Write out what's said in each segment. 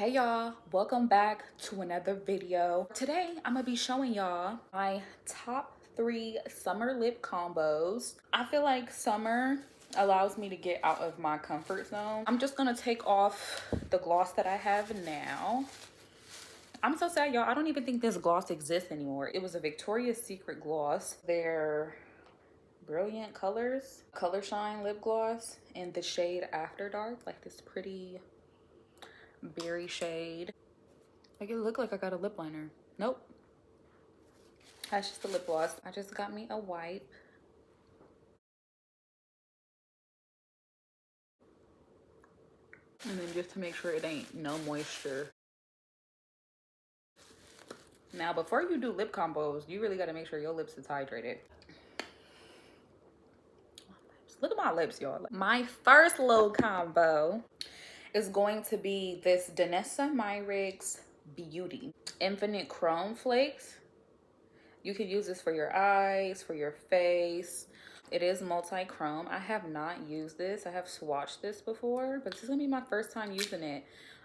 Hey y'all, welcome back to another video. Today I'm gonna be showing y'all my top 3 summer lip combos. I feel like summer allows me to get out of my comfort zone. I'm just gonna take off the gloss that I have now. I'm so sad, y'all. I don't even think this gloss exists anymore. It was a Victoria's Secret gloss. They're Brilliant Colors Color Shine lip gloss in the shade After Dark, like this pretty berry shade. Like, it looked like I got a lip liner. Nope. That's just a lip gloss. I just got me a wipe. And then just to make sure it ain't no moisture. Now, before you do lip combos, you really got to make sure your lips is hydrated. Look at my lips, y'all. My first little combo is going to be this Danessa Myricks Beauty Infinite Chrome Flakes. You can use this for your eyes, for your face. It is multi-chrome. I have not used this. I have swatched this before, but this is gonna be my first time using it.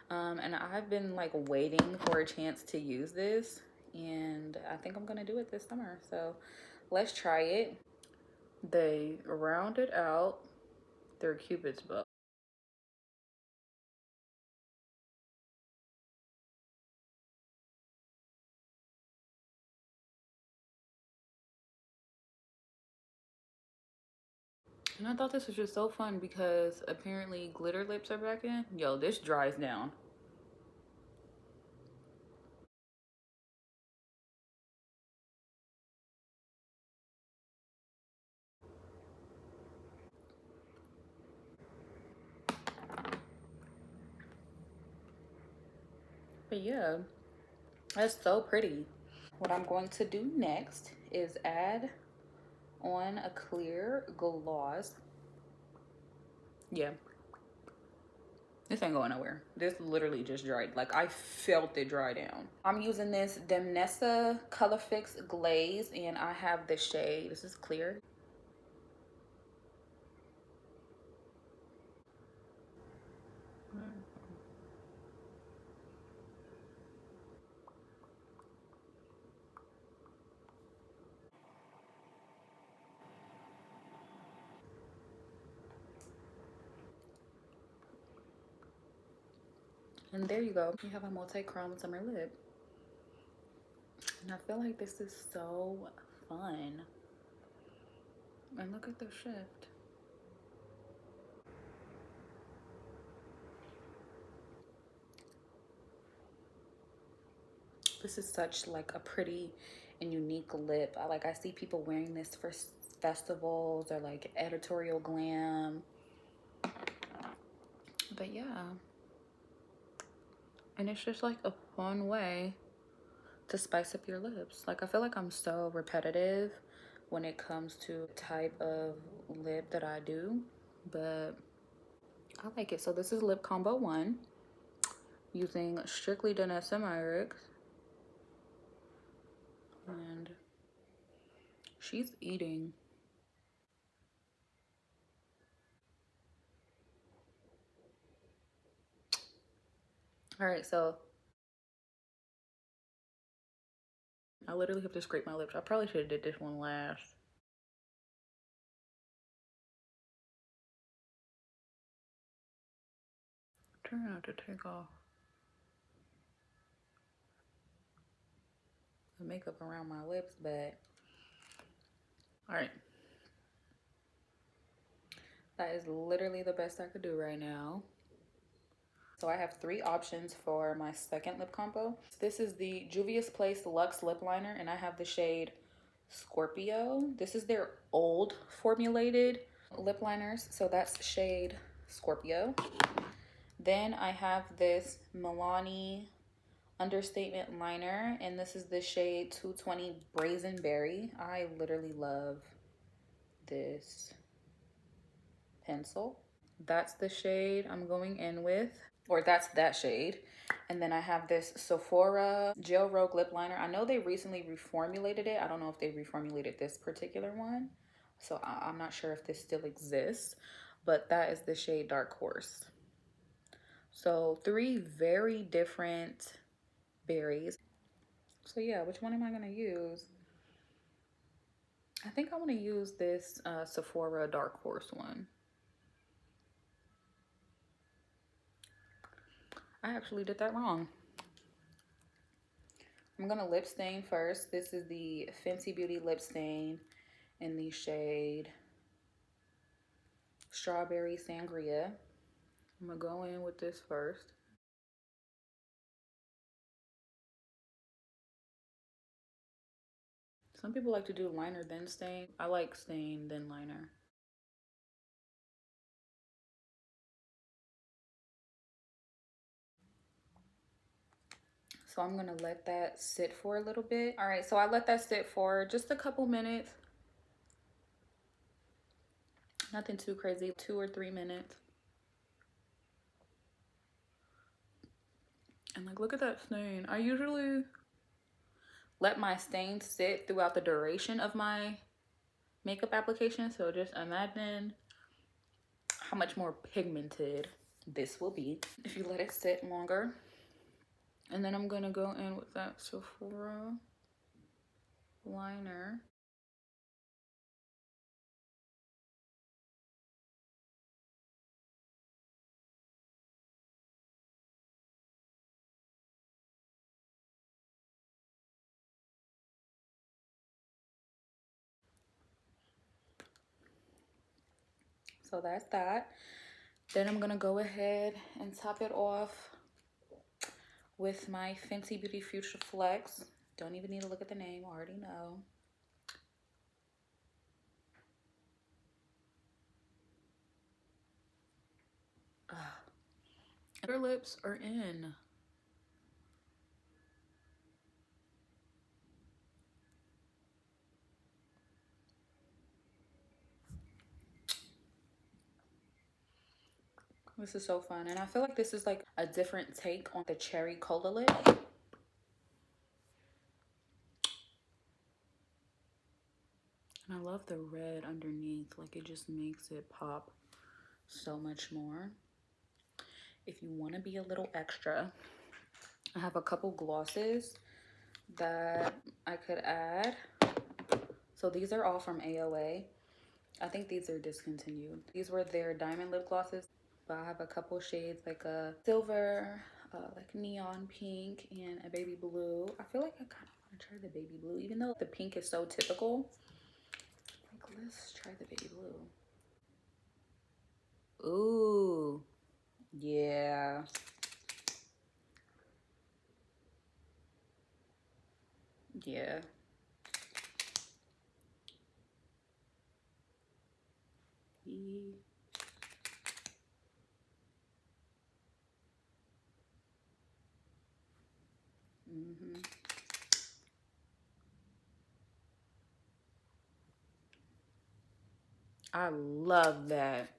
And I've been like waiting for a chance to use this, and I think I'm gonna do it this summer. So let's try it. They rounded out their Cupid's bow. And I thought this was just so fun because apparently glitter lips are back in. Yo, this dries down. But yeah, that's so pretty. What I'm going to do next is add on a clear gloss. Yeah, this ain't going nowhere. This literally just dried. Like, I felt it dry down. I'm using this Danessa Color Fix Glaze, and I have the shade. This is clear. And there you go. You have a multi-chrome summer lip. And I feel like this is so fun. And look at the shift. This is such like a pretty and unique lip. I see people wearing this for festivals or like editorial glam. But yeah. And it's just like a fun way to spice up your lips. Like, I feel like I'm so repetitive when it comes to the type of lip that I do, but I like it. So this is lip combo 1 using strictly Danessa Myricks. And she's eating. All right, so I literally have to scrape my lips. I probably should have did this one last. Trying not to take off the makeup around my lips, but all right. That is literally the best I could do right now. So I have 3 options for my second lip combo. This is the Juvia's Place Luxe Lip Liner, and I have the shade Scorpio. This is their old formulated lip liners, so that's shade Scorpio. Then I have this Milani Understatement Liner, and this is the shade 220 Brazen Berry. I literally love this pencil. That's the shade I'm going in with, or that's that shade. And then I have this Sephora Gel Rogue Lip Liner. I know they recently reformulated it. I don't know if they reformulated this particular one, so I'm not sure if this still exists, but that is the shade Dark Horse. So 3 very different berries. So yeah, which one am I gonna use? I think I want to use this Sephora Dark Horse one. I actually did that wrong. I'm gonna lip stain first. This is the Fenty Beauty lip stain in the shade Strawberry Sangria. I'm gonna go in with this first. Some people like to do liner then stain. I like stain then liner. So I'm gonna let that sit for a little bit. All right, so I let that sit for just a couple minutes. Nothing too crazy, 2 or 3 minutes. And like, look at that stain. I usually let my stain sit throughout the duration of my makeup application. So just imagine how much more pigmented this will be if you let it sit longer. And then I'm gonna go in with that Sephora liner. So that's that. Then I'm gonna go ahead and top it off with my Fenty Beauty Fuchsia Flex. Don't even need to look at the name, I already know. Your lips are in. This is so fun. And I feel like this is like a different take on the cherry cola lip. And I love the red underneath. Like, it just makes it pop so much more. If you want to be a little extra, I have a couple glosses that I could add. So these are all from AOA. I think these are discontinued. These were their diamond lip glosses, but I have a couple shades, like a silver, like neon pink, and a baby blue. I feel like I kind of want to try the baby blue, even though the pink is so typical. Like, let's try the baby blue. Ooh, yeah. Yeah. Mm-hmm. I love that.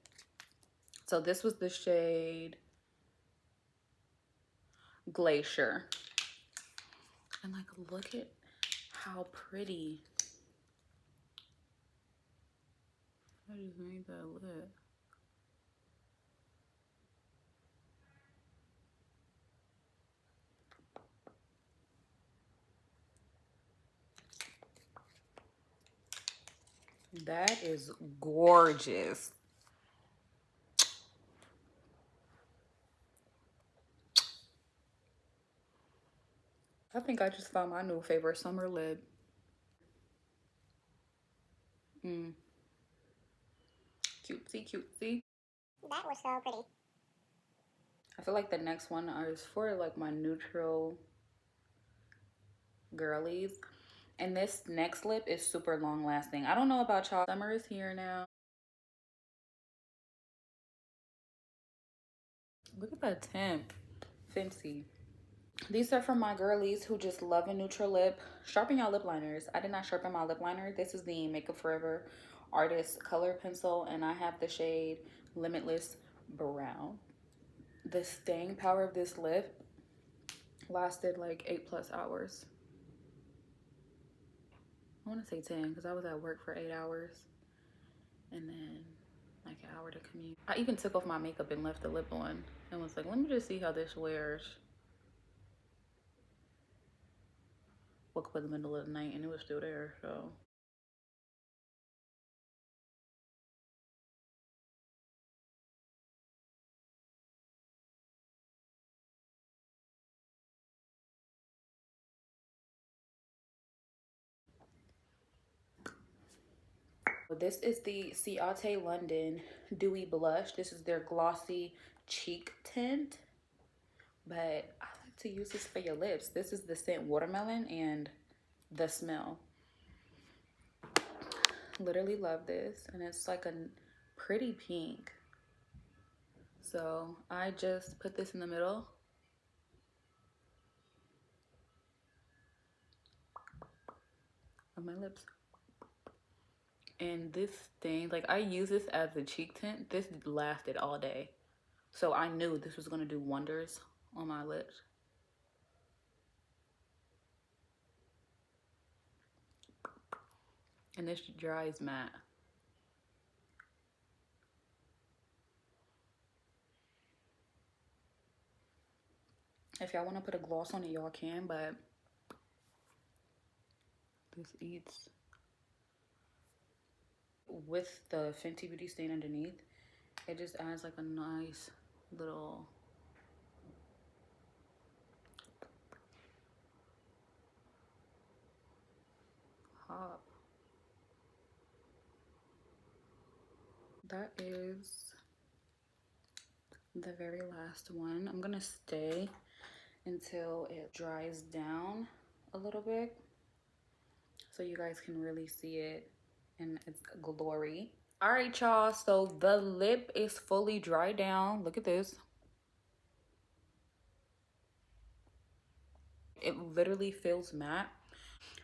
So this was the shade Glacier. And like, look at how pretty. I just made that lip. That is gorgeous. I think I just found my new favorite summer lip. Cutesy, cutesy. That was so pretty. I feel like the next one is for like my neutral girlies. And this next lip is super long lasting. I don't know about y'all. Summer is here now. Look at that tint. Fancy. These are from my girlies who just love a neutral lip. Sharpen your lip liners. I did not sharpen my lip liner. This is the Makeup Forever Artist Color Pencil, and I have the shade Limitless Brown. The staying power of this lip lasted like 8+ hours. I want to say 10 because I was at work for 8 hours and then like an hour to commute. I even took off my makeup and left the lip on. and was like, let me just see how this wears. Woke up in the middle of the night and it was still there, so. This is the Ciate London Dewy Blush. This is their glossy cheek tint, but I like to use this for your lips. This is the scent Watermelon and the smell. Literally love this, and it's like a pretty pink. So I just put this in the middle. Of my lips. And this thing, like I use this as a cheek tint. This lasted all day. So I knew this was gonna do wonders on my lips. And this dries matte. If y'all wanna put a gloss on it, y'all can, but this eats with the Fenty Beauty stain underneath. It just adds like a nice little hop. That is the very last one. I'm gonna stay until it dries down a little bit so you guys can really see it in its glory. All right, y'all, so the lip is fully dried down. Look at this. It literally feels matte.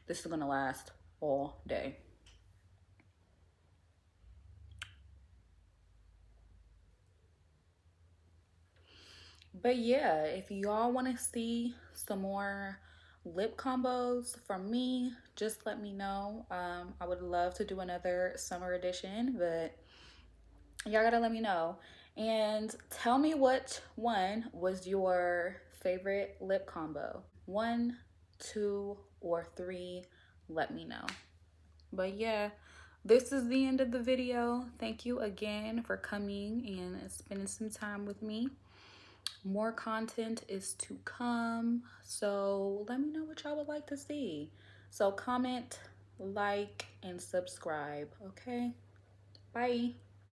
This is gonna last all day. But yeah, if y'all want to see some more lip combos from me, just let me know. I would love to do another summer edition, but y'all gotta let me know. And tell me which one was your favorite lip combo. 1, 2, or 3, let me know. But yeah, this is the end of the video. Thank you again for coming and spending some time with me. More content is to come, so let me know what y'all would like to see. So comment, like, and subscribe, okay? Bye.